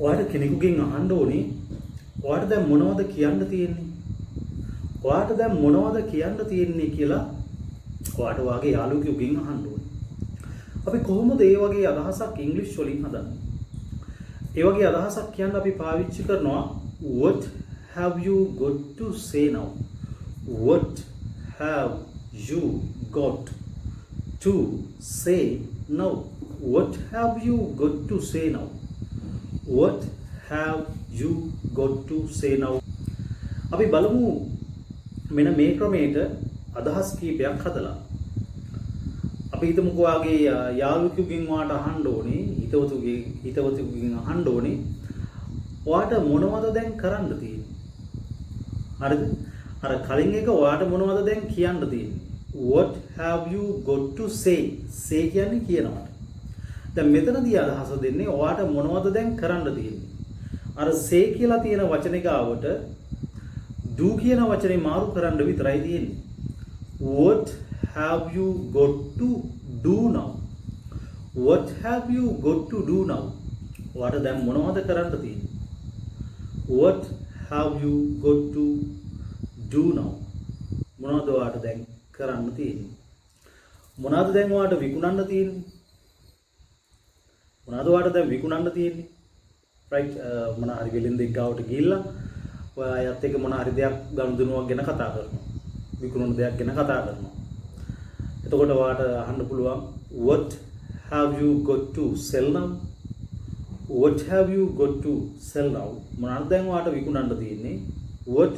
ඔයාට කෙනෙකුගෙන් අහන්න ඕනේ ඔයාට දැන් මොනවද කියන්න තියෙන්නේ? ඔයාට දැන් මොනවද කියන්න තියෙන්නේ කියලා ඔයාට වාගේ යාළුවෙකුගෙන් අහන්න ඕනේ. අපි කොහොමද ඒ වගේ අදහසක් ඉංග්‍රීසි වලින් හදන්නේ? ඒ වගේ අදහසක් කියන්න අපි පාවිච්චි කරනවා what have you got to say now? What have you got to say now? What have you got to say now? What have you got to say now? අපි බලමු මෙන්න මේ ක්‍රමයට අදහස් කීපයක් හදලා. අපි හිතමුකෝ වාගේ යාළුවෙකුගෙන් වාට අහන්න ඕනේ හිතවතුගෙන් අහන්න ඕනේ ඔයාට මොනවද දැන් කරන්න තියෙන්නේ? හරිද? අර කලින් එක ඔයාට මොනවද දැන් කියන්න තියෙන්නේ? What have you got to say? say කියන්නේ කියනවා. දැන් මෙතනදී අදහස දෙන්නේ ඔයාට මොනවද දැන් කරන්න තියෙන්නේ? අර say කියලා තියෙන වචනේ ගාවට do කියන වචනේ මාරු කරන්න විතරයි තියෙන්නේ. What have you got to do now? What have you got to do now? ඔයාට දැන් මොනවද කරන්න තියෙන්නේ? What have you got to do now? මොනවද ඔයාට දැන් කරන්න තියෙන්නේ? මොනවද දැන් ඔයාට විකුණන්න තියෙන්නේ? මොනවද ඔයාට දැන් විකුණන්න තියෙන්නේ? right මොන හරි වෙලෙන්දෙක් ගාවට ගිහිල්ලා ඔයාත් එක්ක මොන හරි දෙයක් ගනුදෙනුවක් ගැන කතා කරනවා. විකුණන දෙයක් ගැන කතා කරනවා. එතකොට ඔයාට අහන්න පුළුවන් what have you got to sell now? What have you got to sell now? මොනවද දැන් ඔයාට විකුණන්න තියෙන්නේ? What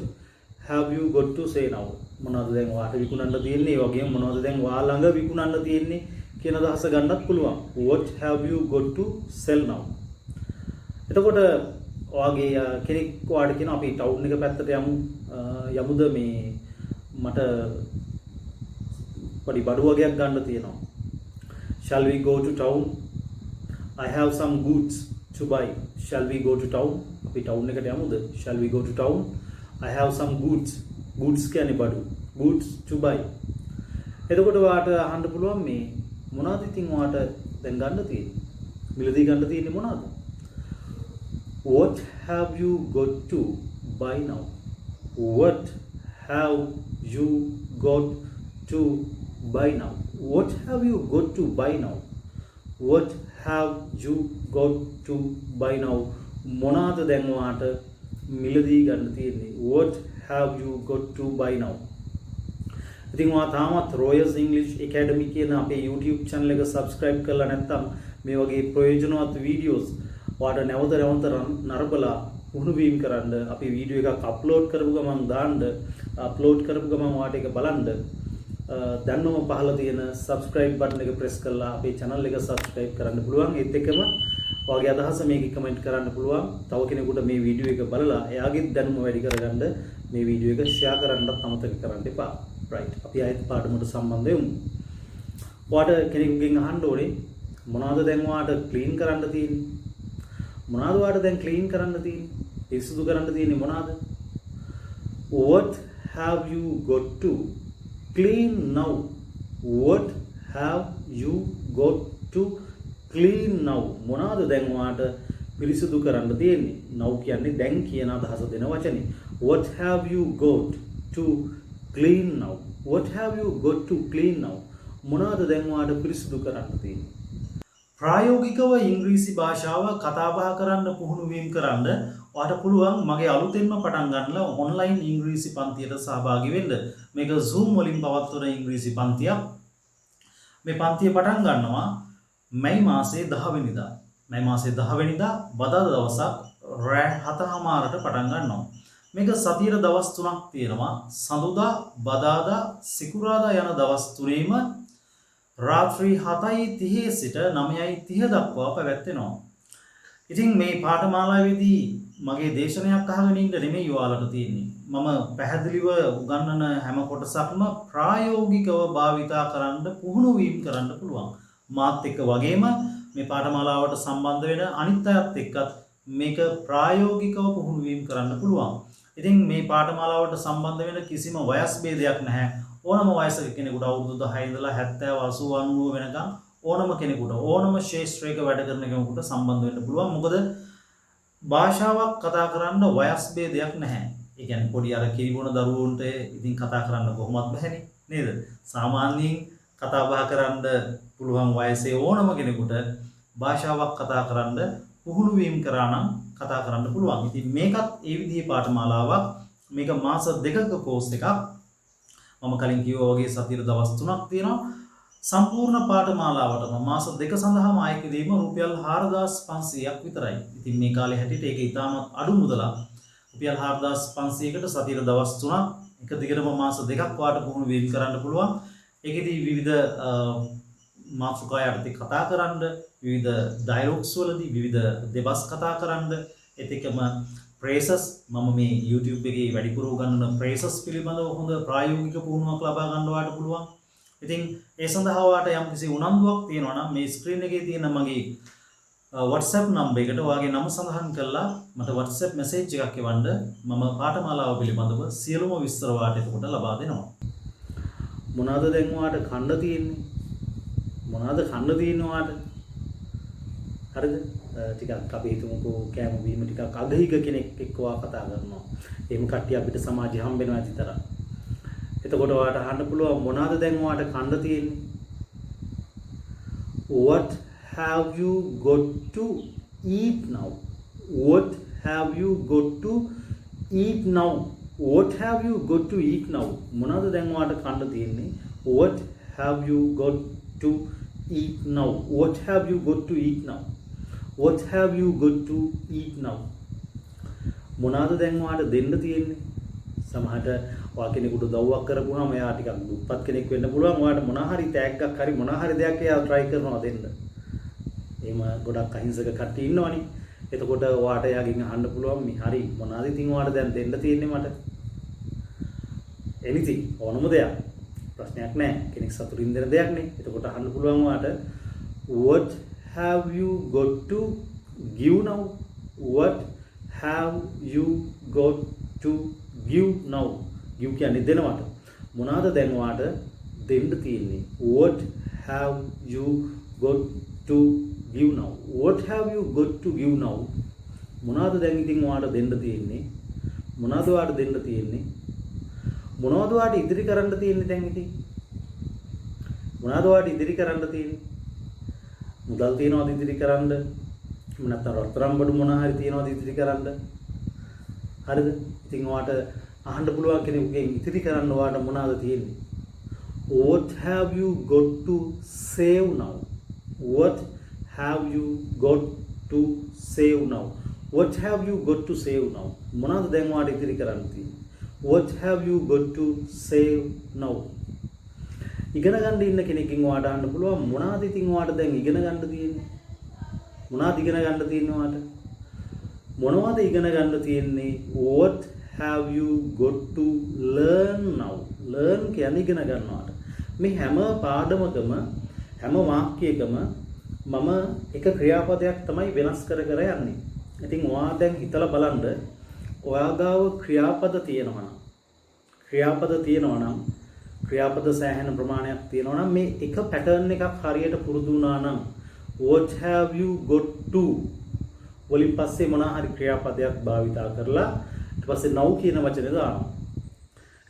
have you got to say now? මොනවද දැන් ඔයාට විකුණන්න තියෙන්නේ? ඒ වගේම මොනවද දැන් ඔයා ළඟ විකුණන්න තියෙන්නේ කියන අදහස ගන්නත් පුළුවන්. What have you got to sell now? එතකොට ඔයාගේ කෙනෙක් ඔයාට කියන අපි ටවුන් එක පැත්තට යමුද මේ මට පොඩි බඩු වගේක් ගන්න තියෙනවා. Shall we go to town? I have some goods to buy. Shall we go to town? අපි ටවුන් එකට යමුද? Shall we go to town? I have some goods. goods කියන්නේ බඩු. goods to buy. එතකොට ඔයාට අහන්න පුළුවන් මේ මොනවද ඉතින් ඔයාට දැන් ගන්න තියෙන්නේ? මිලදී ගන්න තියෙන්නේ මොනවද? What have you got to buy now? What have you got to buy now? What have you got to buy now? What have you got to buy now? මොනවද දැන් ඔයාට මිලදී ගන්න තියෙන්නේ? What have you got to buy now? ඉතින් ඔයා තාමත් Royas English Academy කියන අපේ YouTube channel එක subscribe කරලා නැත්නම් මේ වගේ ප්‍රයෝජනවත් videos ඔයාට නැවත නරඹලා උණුවීම් කරන්න අපි වීඩියෝ එකක් අප්ලෝඩ් කරපු ගමන් දාන්න අප්ලෝඩ් කරපු ගමන් ඔයාට ඒක බලන්න දැන්වම පහළ තියෙන subscribe button එක press කරලා අපේ channel එක subscribe කරන්න පුළුවන්. ඒත් එක්කම ඔයාගේ අදහස මේකේ comment කරන්න පුළුවන්. තව කෙනෙකුට මේ වීඩියෝ එක බලලා එයාගේ දැනුම වැඩි කරගන්න මේ වීඩියෝ එක share කරන්නත් අමතක කරන්න එපා. right අපි ආයෙත් පාඩමට සම්බන්ධ වෙමු. ඔයාට කෙනෙකුගෙන් අහන්න ඕනේ මොනවද දැන් ඔයාට clean කරන්න තියෙන්නේ? මොනවද ඔයාට දැන් clean කරන්න තියෙන්නේ? පිරිසිදු කරන්න තියෙන්නේ මොනවද? What have you got to clean now? What have you got to clean now? මොනවද දැන් ඔයාට පිරිසිදු කරන්න තියෙන්නේ? now කියන්නේ දැන් කියන අදහස දෙන වචනේ. What have you got to clean now? What have you got to clean now? මොනවද දැන් ඔයාට පිරිසිදු කරන්න තියෙන්නේ? ප්‍රායෝගිකව ඉංග්‍රීසි භාෂාව කතා බහ කරන්න පුහුණු වීම කරන්න ඔයාට පුළුවන් මගේ අලුතෙන්ම පටන් ගන්න ඔන්ලයින් ඉංග්‍රීසි පන්තියට සහභාගී වෙන්න. මේක Zoom වලින් පවත්වන ඉංග්‍රීසි පන්තියක්. මේ පන්තිය පටන් ගන්නවා මැයි මාසයේ 10 වෙනිදා. මැයි මාසයේ 10 වෙනිදා බදාදා දවසක් රෑ 7:00ට පටන් ගන්නවා. මේක සතියේ දවස් 3ක් තියෙනවා. සඳුදා, බදාදා, සිකුරාදා යන දවස් තුනේම රාත්‍රී 7:30 සිට 9:30 දක්වා පැවැත්වෙනවා. ඉතින් මේ පාඨමාලාවේදී මගේ දේශනයක් අහගෙන ඉන්න නෙමෙයි ඔයාලට තියෙන්නේ. මම පැහැදිලිව උගන්වන හැම කොටසක්ම ප්‍රායෝගිකව භාවිතා කරන්න පුහුණු වීම කරන්න පුළුවන්. මාත් එක්ක වගේම මේ පාඨමාලාවට සම්බන්ධ වෙන අනිත් අයත් එක්කත් මේක ප්‍රායෝගිකව පුහුණු වීම කරන්න පුළුවන්. ඉතින් මේ පාඨමාලාවට සම්බන්ධ වෙන කිසිම වයස් භේදයක් නැහැ. ඕනම වයසක කෙනෙකුට අවුරුදු 10 ඉඳලා 70 80 90 වෙනකම් ඕනම කෙනෙකුට ඕනම ශාස්ත්‍රයක වැඩ කරන කෙනෙකුට සම්බන්ධ වෙන්න පුළුවන්. මොකද භාෂාවක් කතා කරන්න වයස් ભેදයක් නැහැ. ඒ කියන්නේ පොඩි අර කිරිබොන දරුවන්ට ඉතින් කතා කරන්න කොහොමවත් බැහැනේ නේද? සාමාන්‍යයෙන් කතා බහ කරන්න පුළුවන් වයසේ ඕනම කෙනෙකුට භාෂාවක් කතා කරන්න පුහුණු වීම කරා නම් කතා කරන්න පුළුවන්. ඉතින් මේකත් ඒ විදිහේ පාඨමාලාවක්. මේක මාස 2ක කෝස් එකක්. මම කලින් කිව්වා වගේ සතියේ දවස් 3ක් තියෙනවා. සම්පූර්ණ පාඨමාලාවටම මාස 2 සඳහාම ආය කිරීම රුපියල් 4500ක් විතරයි. ඉතින් මේ කාලේ හැටියට ඒක ඉතාමත් අඩු මුදලක්. රුපියල් 4500කට සතියේ දවස් 3ක් එක දිගටම මාස 2ක් වාට පුහුණු වීම කරන්න පුළුවන්. ඒකෙදී විවිධ මාතෘකා යටතේ කතා කරන්න, විවිධ ඩයලොග්ස් වලදී විවිධ දෙබස් කතා කරන්න, එතකම ප්‍රේසස් මම මේ YouTube එකේ වැඩිපුර උගන්වන ප්‍රේසස් පිළිබඳව හොඳ ප්‍රායෝගික පුහුණුවක් ලබා ගන්න වාට පුළුවන්. ඉතින් ඒ සඳහා වාට යම්කිසි උනන්දුවක් තියෙනවා නම් මේ ස්ක්‍රීන් එකේ තියෙන මගේ WhatsApp නම්බර් එකට ඔයාගේ නම සඳහන් කරලා මට WhatsApp මැසේජ් එකක් එවන්න. මම පාඨමාලාව පිළිබඳව සියලුම විස්තර වාට එතකොට ලබා දෙනවා. මොනවාද දැන් වාට කන්න තියෙන්නේ? මොනවාද කන්න තියෙන්නේ වාට? හරිද? ටිකක් අපි හිතමුකෝ කෑම බීම ටිකක් අගහිග කෙනෙක් එක්ක වා කතා කරනවා. එහෙම කට්ටිය අපිට සමාජය හම්බ වෙනවා ඇතිතර. එතකොට ඔයාට අහන්න පුළුවන් මොනවාද දැන් ඔයාට කන්න තියෙන්නේ? What have you got to eat now? What have you got to eat now? What have you got to eat now? මොනවාද දැන් ඔයාට කන්න තියෙන්නේ? What have you got to eat now? What have you got to eat now? What have you got to eat now? මොනවාද දැන් ඔයාට දෙන්න තියෙන්නේ? සමහරට ඔයා කෙනෙකුට දව්වක් කරපුවාම එයා ටිකක් දුප්පත් කෙනෙක් වෙන්න පුළුවන්. ඔයාට මොනවා හරි තෑග්ගක් හරි මොනවා හරි දෙයක් එයා try කරනවා දෙන්න. එහෙම ගොඩක් අහිංසක කට්ටිය ඉන්නවනේ. එතකොට ඔයාට එයාගෙන් අහන්න පුළුවන් මේ හරි මොනවාද ඉතින් ඔයාට දැන් දෙන්න තියෙන්නේ මට? anything ඕනම දෙයක්. ප්‍රශ්නයක් නැහැ. කෙනෙක් සතුටින් දෙන දෙයක් නේ. එතකොට අහන්න පුළුවන් ඔයාට what have you got to give now? What have you got to give now? give කියන්නේ දෙනවට. මොනවාද දැන් ඔයාට දෙන්න තියෙන්නේ? What have you got to give now? What have you got to give now? මොනවාද දැන් ඉතින් ඔයාට දෙන්න තියෙන්නේ? මොනවාද ඔයාට දෙන්න තියෙන්නේ? මොනවද ඔයාට ඉදිරි කරන්න තියෙන්නේ දැන් ඉතින්? මොනවද ඔයාට ඉදිරි කරන්න තියෙන්නේ? මුදල් තියනවාද ඉදිරි කරන්න? නැත්නම් රත්තරන් බඩු මොනවා හරි තියනවාද ඉදිරි කරන්න? හරිද? ඉතින් ඔයාට අහන්න පුළුවන් කෙනෙකුගෙන් ඉදිරි කරන්න ඔයාට මොනවද තියෙන්නේ? What have you got to save now? What have you got to save now? What have you got to save now? මොනවද දැන් ඔයාට ඉදිරි කරන්න තියෙන්නේ? What have you got to save now? ඉගෙන ගන්න ඉන්න කෙනෙක්ගෙන් ඔයාට අහන්න පුළුවන් මොනවද ඉතින් ඔයාට දැන් ඉගෙන ගන්න තියෙන්නේ? මොනවද ඉගෙන ගන්න තියෙන්නේ ඔයාට? මොනවද ඉගෙන ගන්න තියෙන්නේ? What have you got to learn now? learn කියන්නේ ඉගෙන ගන්නවාට. මේ හැම පාඩමකම හැම වාක්‍යයකම මම එක ක්‍රියාපදයක් තමයි වෙනස් කර කර යන්නේ. ඉතින් ඔයා දැන් හිතලා බලන්න ඔයා ගාව ක්‍රියාපද තියෙනවා නම් ක්‍රියාපද සෑහෙන ප්‍රමාණයක් තියෙනවා නම් මේ එක පැටර්න් එකක් හරියට පුරුදු වුණා නම් what have you got to වලින් පස්සේ මොනවා හරි ක්‍රියාපදයක් භාවිතා කරලා ඊට පස්සේ now කියන වචනේ දානවා.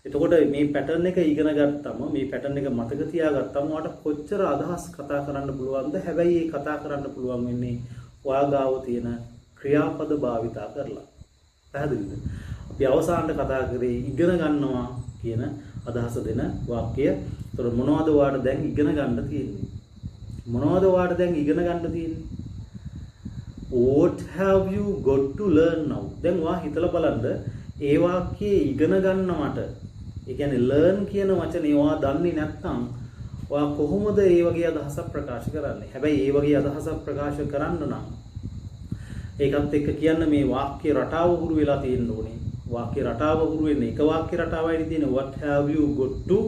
එතකොට මේ පැටර්න් එක ඉගෙන ගත්තම මේ පැටර්න් එක මතක තියාගත්තම ඔයාලට කොච්චර අදහස් කතා කරන්න පුළුවන්ද? හැබැයි ඒ කතා කරන්න පුළුවන් වෙන්නේ ඔයා ගාව තියෙන ක්‍රියාපද භාවිතා කරලා. පැහැදිලිද? අපි අවසානට කතා කරේ ඉගෙන ගන්නවා කියන අදහස දෙන වාක්‍යය. ඒතර මොනවද ඔයාලට දැන් ඉගෙන ගන්න තියෙන්නේ? මොනවද ඔයාලට දැන් ඉගෙන ගන්න තියෙන්නේ? What have you got to learn now? දැන් ඔයා හිතලා බලන්න ඒ වාක්‍යයේ ඉගෙන ගන්නවට ඒ කියන්නේ learn කියන වචනේ ඔයා දන්නේ නැත්නම් ඔයා කොහොමද ඒ වගේ අදහසක් ප්‍රකාශ කරන්නේ? හැබැයි ඒ වගේ අදහසක් ප්‍රකාශ කරන්න නම් ඒකත් එක්ක කියන්න මේ වාක්‍ය රටාව හුරු වෙලා තියෙන්න ඕනේ. වාක්‍ය රටාව හුරු වෙන්නේ එක වාක්‍ය රටාවයි තියෙන්නේ what have you got to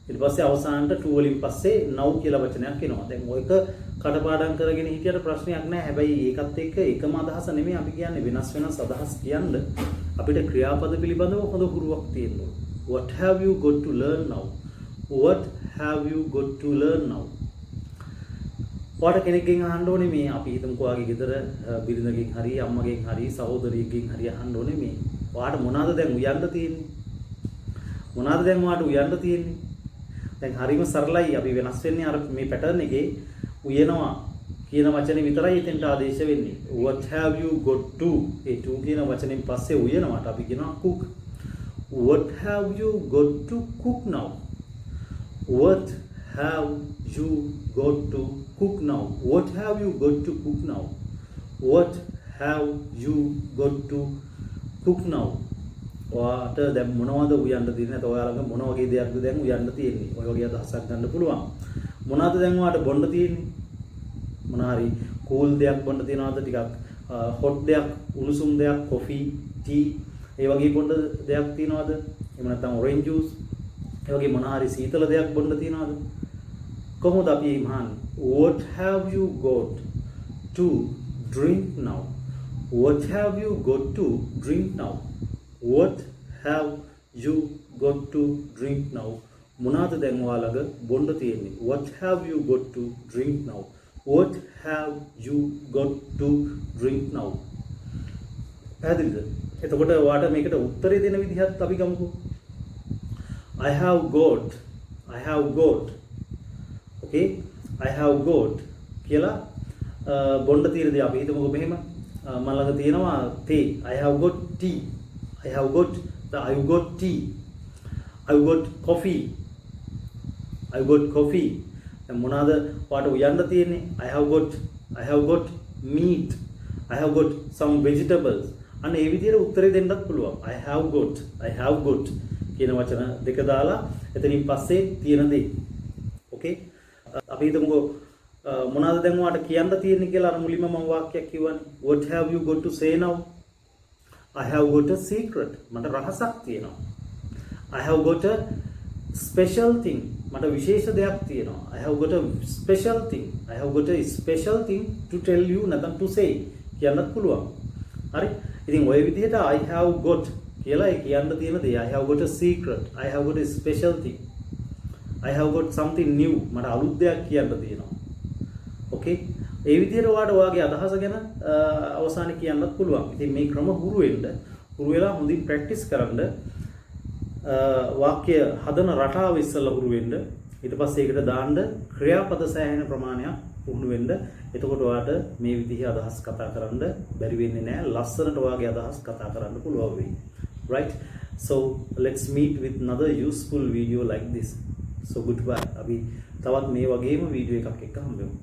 ඊට පස්සේ අවසානට to වලින් පස්සේ now කියලා වචනයක් එනවා. දැන් ඔයක කඩපාඩම් කරගෙන හිටියට ප්‍රශ්නයක් නැහැ. හැබැයි ඒකත් එක්ක එකම අදහස නෙමෙයි අපි කියන්නේ වෙනස් අදහස් කියන්න අපිට ක්‍රියාපද පිළිබඳව හොඳ හුරුවක් තියෙන්න ඕනේ. What have you got to learn now? What have you got to learn now? ඔයාට කෙනෙක්ගෙන් අහන්න ඕනේ මේ අපි හිතමුකෝ ඔයාගේ ගෙදර බිරිඳගෙන් හරි අම්මගෙන් හරි සහෝදරියකින් හරි අහන්න ඕනේ මේ ඔයාට මොනවාද දැන් උයන්න තියෙන්නේ? මොනවාද දැන් ඔයාට උයන්න තියෙන්නේ? දැන් හරිම සරලයි අපි වෙනස් වෙන්නේ අර මේ පැටර්න් එකේ උයනවා කියන වචනේ විතරයි එතෙන්ට ආදේශ වෙන්නේ. What have you got to? A to කියන වචනෙන් පස්සේ උයනවාට අපි කියනවා cook. What have you got to cook now? What have you got to cook now? What have you got to cook now? What have you got to cook now? ඔයාට දැන් මොනවද උයන්න තියෙන්නේ? නැත්නම් ඔයා ළඟ මොන වගේ දෙයක්ද දැන් උයන්න තියෙන්නේ? ඔය වගේ අදහසක් ගන්න පුළුවන්. මොනවද දැන් ඔයාට බොන්න තියෙන්නේ? මොන හරි කූල් දෙයක් බොන්න තියනවාද? ටිකක් හොට් දෙයක්, උණුසුම් දෙයක්, කොෆි, ටී, ඒ වගේ බොන්න දෙයක් තියනවාද? එහෙම නැත්නම් ඔරෙන්ජ් ජූස්, ඒ වගේ මොන හරි සීතල දෙයක් බොන්න තියනවාද? කොහොමද අපි මහන්නේ? What have you got to drink now? What have you got to drink now? What have you got to drink now? මොනවාද දැන් ඔයාලගේ බොන්න තියෙන්නේ? What have you got to drink now? What have you got to drink now? පැහැදිලිද? එතකොට ඔයාට මේකට උත්තරේ දෙන විදිහත් අපි ගමුකෝ. I have got okay I have got කියලා බොන්න තියෙන දේ අපි හිතමුකෝ මෙහෙම මම ළඟ තියෙනවා තේ I have got tea I've got tea I've got coffee දැන් මොනවාද ඔයාට උයන්න තියෙන්නේ I have got meat I have got some vegetables අන්න ඒ විදිහට උත්තරේ දෙන්නත් පුළුවන් I have got කියන වචන දෙක දාලා එතනින් පස්සේ තියෙන දේ okay අපි හිතමුකෝ මොනවාද දැන් ඔයාට කියන්න තියෙන්නේ කියලා අර මුලින්ම මම වාක්‍යයක් කිව්වනේ what have you got to say now I have got a secret මට රහසක් තියෙනවා I have got a special thing මට විශේෂ දෙයක් තියෙනවා I have got a special thing to tell you නැත්නම් to say කියන්නත් පුළුවන් හරි ඉතින් ඔය විදිහට I have got කියලා ඒ කියන්න තියෙන දේ I have got a secret I have got a special thing I have got something new මට අලුත් දෙයක් කියන්න තියෙනවා okay ඒ විදිහට ඔයාගේ අදහස ගැන අවසානයේ කියන්නත් පුළුවන්. ඉතින් මේ ක්‍රම හුරු වෙලා හොඳින් ප්‍රැක්ටිස් කරන්න වාක්‍ය හදන රටාව ඉස්සෙල්ලා හුරු වෙන්න. ඊට පස්සේ ඒකට දාන්න ක්‍රියාපද සෑහෙන ප්‍රමාණයක් පුහුණු වෙන්න. එතකොට ඔයාට මේ විදිහේ අදහස් කතා කරන්න බැරි වෙන්නේ නැහැ. ලස්සනට ඔයාගේ අදහස් කතා කරන්න පුළුවන් වෙයි. Right? So let's meet with another useful video like this. So goodbye. අපි තවත් මේ වගේම වීඩියෝ එකක් එක්ක හම්බෙමු.